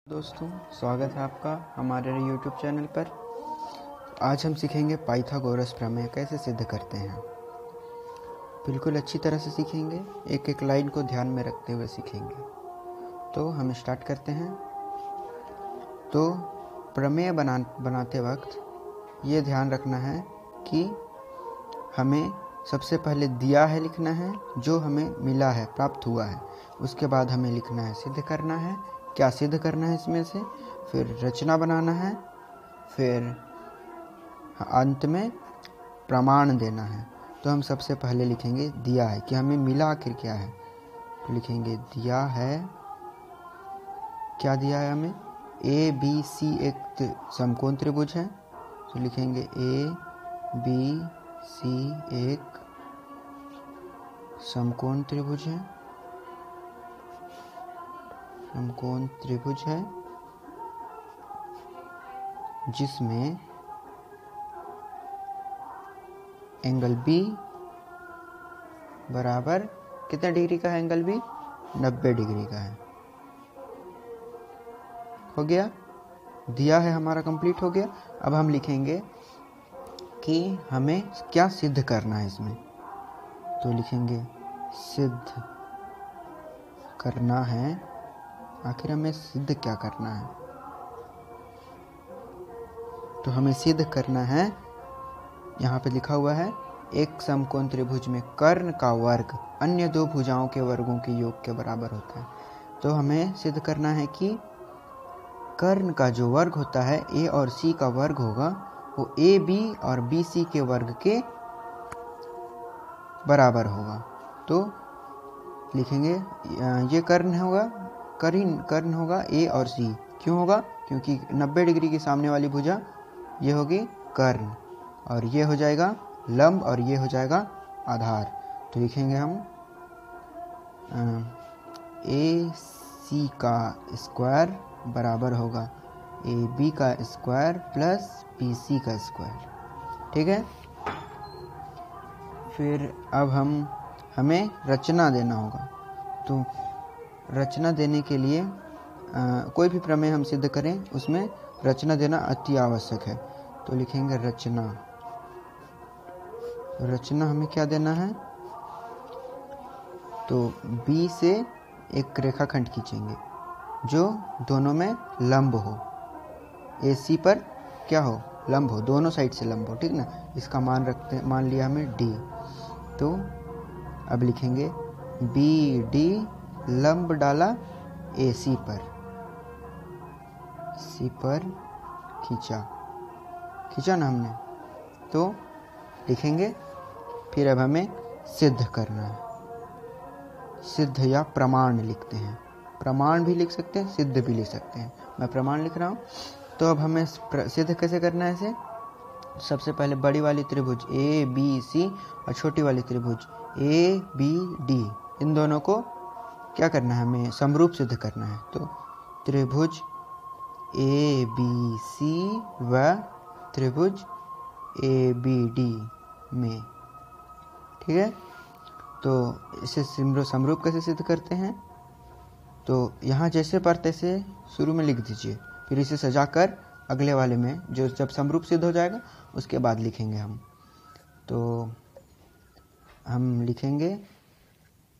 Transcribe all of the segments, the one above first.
दोस्तों, स्वागत है आपका हमारे YouTube चैनल पर। आज हम सीखेंगे पाइथागोरस प्रमेय कैसे सिद्ध करते हैं। बिल्कुल अच्छी तरह से सीखेंगे, एक एक लाइन को ध्यान में रखते हुए सीखेंगे। तो हम स्टार्ट करते हैं। तो प्रमेय बनाते वक्त ये ध्यान रखना है कि हमें सबसे पहले दिया है लिखना है, जो हमें मिला है, प्राप्त हुआ है। उसके बाद हमें लिखना है, सिद्ध करना है, क्या सिद्ध करना है इसमें से, फिर रचना बनाना है, फिर अंत में प्रमाण देना है। तो हम सबसे पहले लिखेंगे दिया है कि हमें मिला आखिर क्या है। तो लिखेंगे दिया है, क्या दिया है हमें, ए बी सी एक समकोण त्रिभुज है। तो लिखेंगे ए बी सी एक समकोण त्रिभुज है, समकोण त्रिभुज है जिसमें एंगल बी बराबर कितने डिग्री का है, एंगल बी 90 डिग्री का है। हो गया, दिया है हमारा कंप्लीट हो गया। अब हम लिखेंगे कि हमें क्या सिद्ध करना है इसमें। तो लिखेंगे सिद्ध करना है, आखिर हमें सिद्ध क्या करना है। तो हमें सिद्ध करना है, यहाँ पे लिखा हुआ है एक समकोण त्रिभुज में कर्ण का वर्ग अन्य दो भुजाओं के वर्गों के योग के बराबर होता है। तो हमें सिद्ध करना है कि कर्ण का जो वर्ग होता है, ए और सी का वर्ग होगा, वो ए बी और बी सी के वर्ग के बराबर होगा। तो लिखेंगे ये कर्ण होगा ए और सी। क्यों होगा? क्योंकि 90 डिग्री के सामने वाली भुजा ये होगी कर्ण, और ये हो जाएगा लंब, और ये हो जाएगा आधार। तो लिखेंगे हम ए सी का स्क्वायर बराबर होगा ए बी का स्क्वायर प्लस बी सी का स्क्वायर। ठीक है। फिर अब हमें रचना देना होगा। तो रचना देने के लिए कोई भी प्रमेय हम सिद्ध करें उसमें रचना देना अति आवश्यक है। तो लिखेंगे रचना। रचना हमें क्या देना है, तो B से एक रेखाखंड खींचेंगे जो दोनों में लंब हो, AC पर क्या हो, लंब हो, दोनों साइड से लंब हो। ठीक ना। इसका मान लिया हमें D। तो अब लिखेंगे BD लंब डाला AC पर, C पर खींचा ना हमने। तो लिखेंगे, फिर अब हमें सिद्ध करना है। सिद्ध या प्रमाण लिखते हैं, प्रमाण भी लिख सकते हैं, सिद्ध भी लिख सकते हैं। मैं प्रमाण लिख रहा हूँ। तो अब हमें सिद्ध कैसे करना है इसे। सबसे पहले बड़ी वाली त्रिभुज ए बी सी और छोटी वाली त्रिभुज ए बी डी, इन दोनों को क्या करना है, हमें समरूप सिद्ध करना है। तो त्रिभुज ए बी सी व त्रिभुज ए बी डी में। ठीक है। तो इसे समरूप कैसे सिद्ध करते हैं, तो यहाँ जैसे पर तैसे शुरू में लिख दीजिए, फिर इसे सजाकर अगले वाले में जो जब समरूप सिद्ध हो जाएगा उसके बाद लिखेंगे हम। तो हम लिखेंगे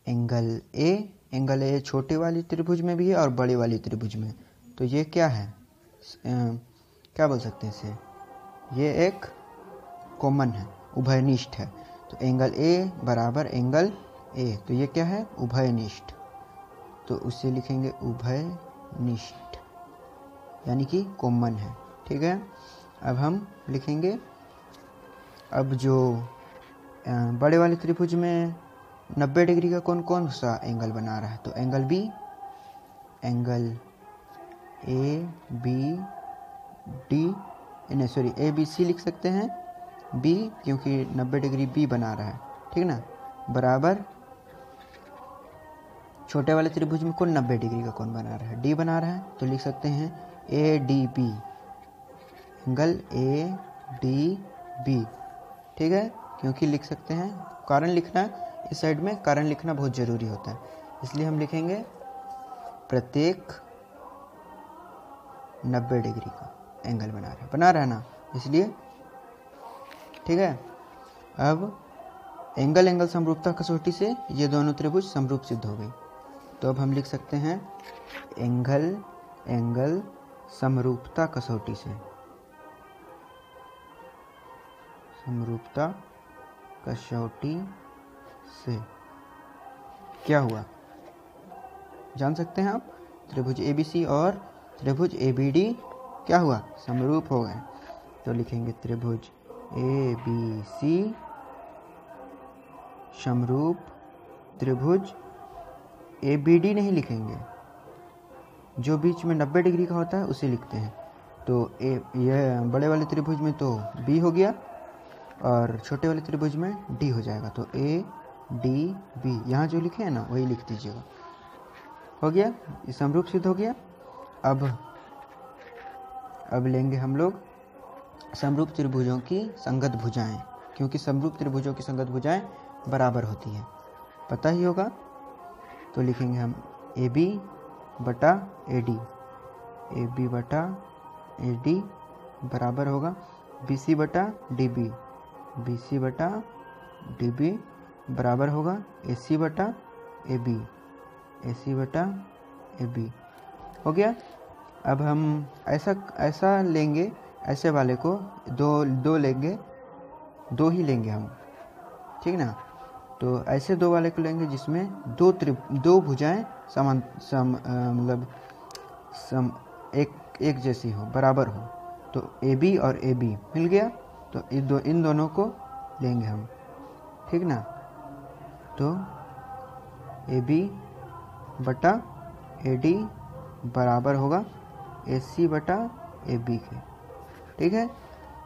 एंगल ए छोटी वाली त्रिभुज में भी है और बड़ी वाली त्रिभुज में। तो ये क्या है, क्या बोल सकते हैं इसे, ये एक कॉमन है, उभयनिष्ठ है। तो एंगल ए बराबर एंगल ए, तो ये क्या है, उभयनिष्ठ। तो उसे लिखेंगे उभयनिष्ठ, यानी कि कॉमन है। ठीक है। अब हम लिखेंगे, अब जो बड़े वाले त्रिभुज में 90 डिग्री का कौन सा एंगल बना रहा है। तो angle B, angle A B D, A B C लिख सकते हैं, बी क्योंकि 90 डिग्री बी बना रहा है। ठीक ना। बराबर छोटे वाले त्रिभुज में कौन 90 डिग्री का कौन बना रहा है, डी बना रहा है। तो लिख सकते हैं A D B, angle A D B. ठीक है। क्योंकि लिख सकते हैं, कारण लिखना है इस साइड में, कारण लिखना बहुत ज़रूरी होता है, इसलिए हम लिखेंगे प्रत्येक 90 डिग्री का एंगल बना रहा है ना, इसलिए ठीक है। अब एंगल समरूपता कसौटी से ये दोनों त्रिभुज समरूप सिद्ध हो गई। तो अब हम लिख सकते हैं एंगल समरूपता कसौटी से, समरूपता कसौटी से क्या हुआ जान सकते हैं आप। त्रिभुज ABC और त्रिभुज ABD क्या हुआ, समरूप हो गए। तो लिखेंगे त्रिभुज ABC समरूप त्रिभुज ABD नहीं लिखेंगे, जो बीच में 90 डिग्री का होता है उसे लिखते हैं। तो ये बड़े वाले त्रिभुज में तो B हो गया और छोटे वाले त्रिभुज में D हो जाएगा। तो ADB यहाँ जो लिखे हैं ना वही लिख दीजिएगा। हो गया, ये समरूप सिद्ध हो गया। अब लेंगे हम लोग समरूप त्रिभुजों की संगत भुजाएं, क्योंकि समरूप त्रिभुजों की संगत भुजाएं बराबर होती हैं, पता ही होगा। तो लिखेंगे हम AB बटा AD, AB बटा AD बराबर होगा BC बटा DB, BC बटा DB बराबर होगा AC बटा AB, AC बटा AB। हो गया। अब हम ऐसा लेंगे, ऐसे वाले को दो लेंगे, दो ही लेंगे हम, ठीक ना। तो ऐसे दो वाले को लेंगे जिसमें दो भुजाएं एक जैसी हो, बराबर हो। तो AB और AB मिल गया, तो इन दोनों को लेंगे हम, ठीक ना। तो AB बटा AD बराबर होगा AC बटा AB के, ठीक है।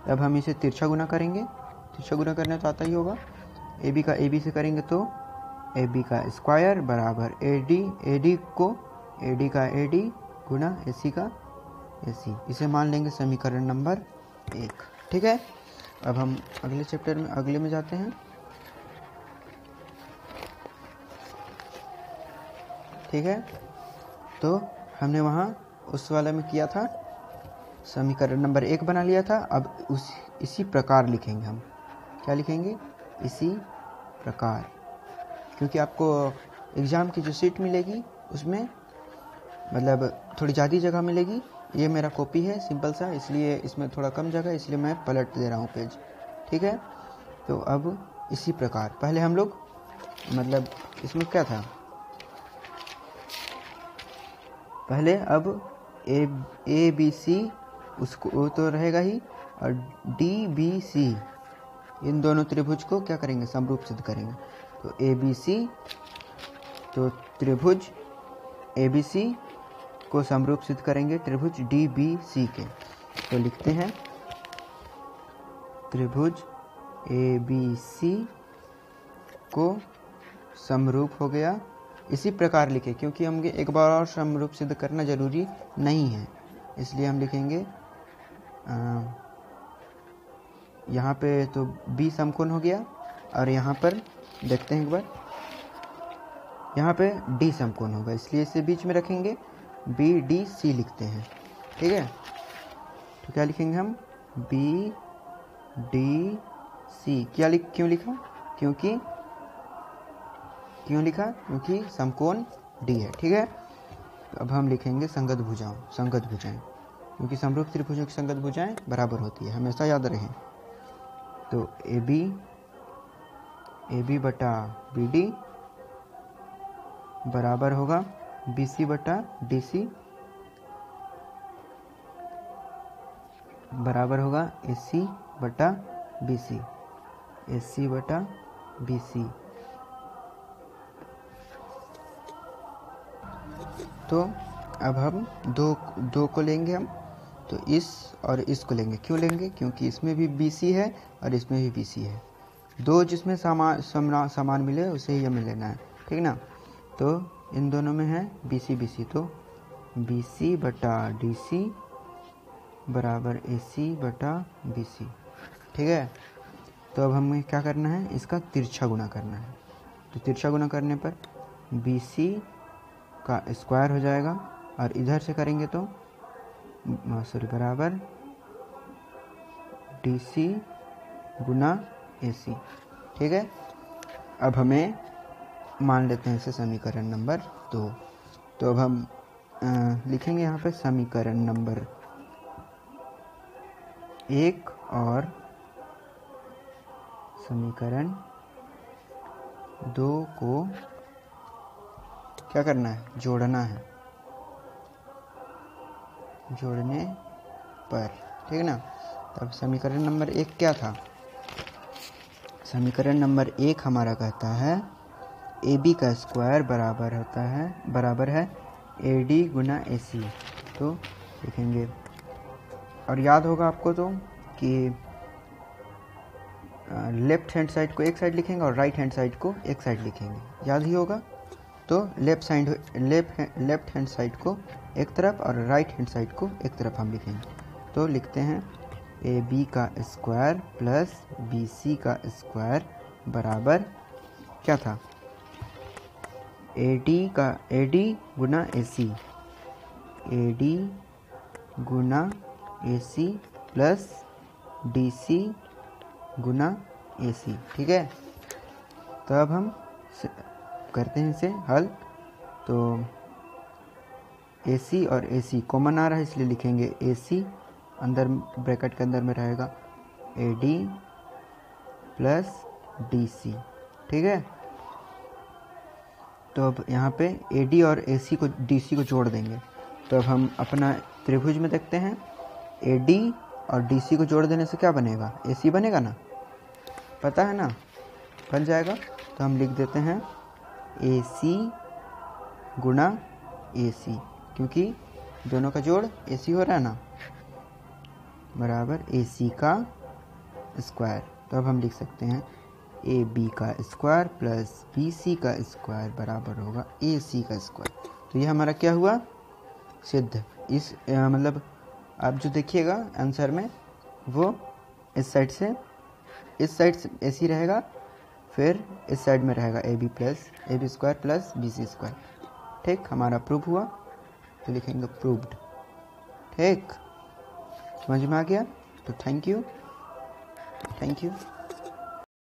अब हम इसे तिरछा गुना करेंगे, तिरछा गुना करने तो आता ही होगा। AB का AB से करेंगे तो AB का स्क्वायर बराबर AD को AD का AD गुना AC का AC। इसे मान लेंगे समीकरण नंबर 1, ठीक है। अब हम अगले चैप्टर में अगले में जाते हैं, ठीक है। तो हमने वहाँ उस वाले में किया था, समीकरण नंबर 1 बना लिया था। अब इसी प्रकार लिखेंगे हम, क्या लिखेंगे, इसी प्रकार, क्योंकि आपको एग्ज़ाम की जो सीट मिलेगी उसमें मतलब थोड़ी ज़्यादा जगह मिलेगी। ये मेरा कॉपी है सिंपल सा, इसलिए इसमें थोड़ा कम जगह, इसलिए मैं पलट दे रहा हूँ पेज, ठीक है। तो अब इसी प्रकार पहले हम लोग मतलब इसमें क्या था, पहले अब ABC उसको तो रहेगा ही, और DBC इन दोनों त्रिभुज को क्या करेंगे, समरूप सिद्ध करेंगे। तो ABC, तो त्रिभुज ABC को समरूप सिद्ध करेंगे त्रिभुज DBC के। तो लिखते हैं त्रिभुज ABC को समरूप हो गया, इसी प्रकार लिखे, क्योंकि हमें एक बार और समरूप सिद्ध करना जरूरी नहीं है, इसलिए हम लिखेंगे यहाँ पे तो B समकोण हो गया, और यहाँ पर देखते हैं एक बार, यहाँ पे D समकोण होगा, इसलिए इसे बीच में रखेंगे, BDC लिखते हैं, ठीक है। तो क्या लिखेंगे हम, BDC क्यों लिखा, क्योंकि समकोण D है, ठीक है। तो अब हम लिखेंगे संगत भुजाएं, क्योंकि समरूप त्रिभुजों की संगत भुजाएं बराबर होती है, हमेशा याद रहे। तो AB बटा BD बराबर होगा BC बटा DC बराबर होगा AC बटा BC। तो अब हम दो को लेंगे हम, तो इस और इसको लेंगे, क्यों लेंगे, क्योंकि इसमें भी BC है और इसमें भी BC है, दो जिसमें समान मिले उसे ही हमें लेना है, ठीक ना। तो इन दोनों में है BC, तो BC बटा DC बराबर AC बटा BC, ठीक है। तो अब हमें क्या करना है, इसका तिरछा गुना करना है। तो तिरछा गुना करने पर BC का स्क्वायर हो जाएगा, और इधर से करेंगे तो बराबर DC गुना AC। ठीक है, अब हमें मान लेते हैं इसे समीकरण नंबर 2। तो अब हम लिखेंगे यहाँ पे समीकरण नंबर 1 और समीकरण 2 को क्या करना है, जोड़ना है, जोड़ने पर। ठीक है ना। तब समीकरण नंबर 1 क्या था? समीकरण नंबर 1 हमारा कहता है AB का स्क्वायर बराबर है AD गुना AC। तो लिखेंगे, और याद होगा आपको तो कि लेफ्ट हैंड साइड को एक साइड लिखेंगे और राइट हैंड साइड को एक साइड लिखेंगे, याद ही होगा। तो लेफ्ट हैंड साइड को एक तरफ और राइट हैंड साइड को एक तरफ हम लिखेंगे। तो लिखते हैं AB का स्क्वायर प्लस BC का स्क्वायर बराबर क्या था, AD गुना AC, AD गुना AC प्लस DC गुना AC। ठीक है, तो अब हम करते हैं इसे हल। तो AC और AC कॉमन आ रहा है, इसलिए लिखेंगे AC, अंदर ब्रैकेट के अंदर में रहेगा AD प्लस DC। ठीक है, तो अब यहाँ पे AD और AC को DC को जोड़ देंगे। तो अब हम अपना त्रिभुज में देखते हैं, AD और DC को जोड़ देने से क्या बनेगा, AC बनेगा ना, पता है ना, बन जाएगा। तो हम लिख देते हैं AC गुना AC, क्योंकि दोनों का जोड़ AC हो रहा है ना, बराबर AC का स्क्वायर। तो अब हम लिख सकते हैं AB का स्क्वायर प्लस BC का स्क्वायर बराबर होगा AC का स्क्वायर। तो ये हमारा क्या हुआ, सिद्ध। इस मतलब आप जो देखिएगा आंसर में, वो इस साइड से AC रहेगा, फिर इस साइड में रहेगा AB square plus BC square. ठीक, हमारा प्रूफ हुआ, तो लिखेंगे प्रूव्ड। ठीक, समझ में आ गया? तो थैंक यू।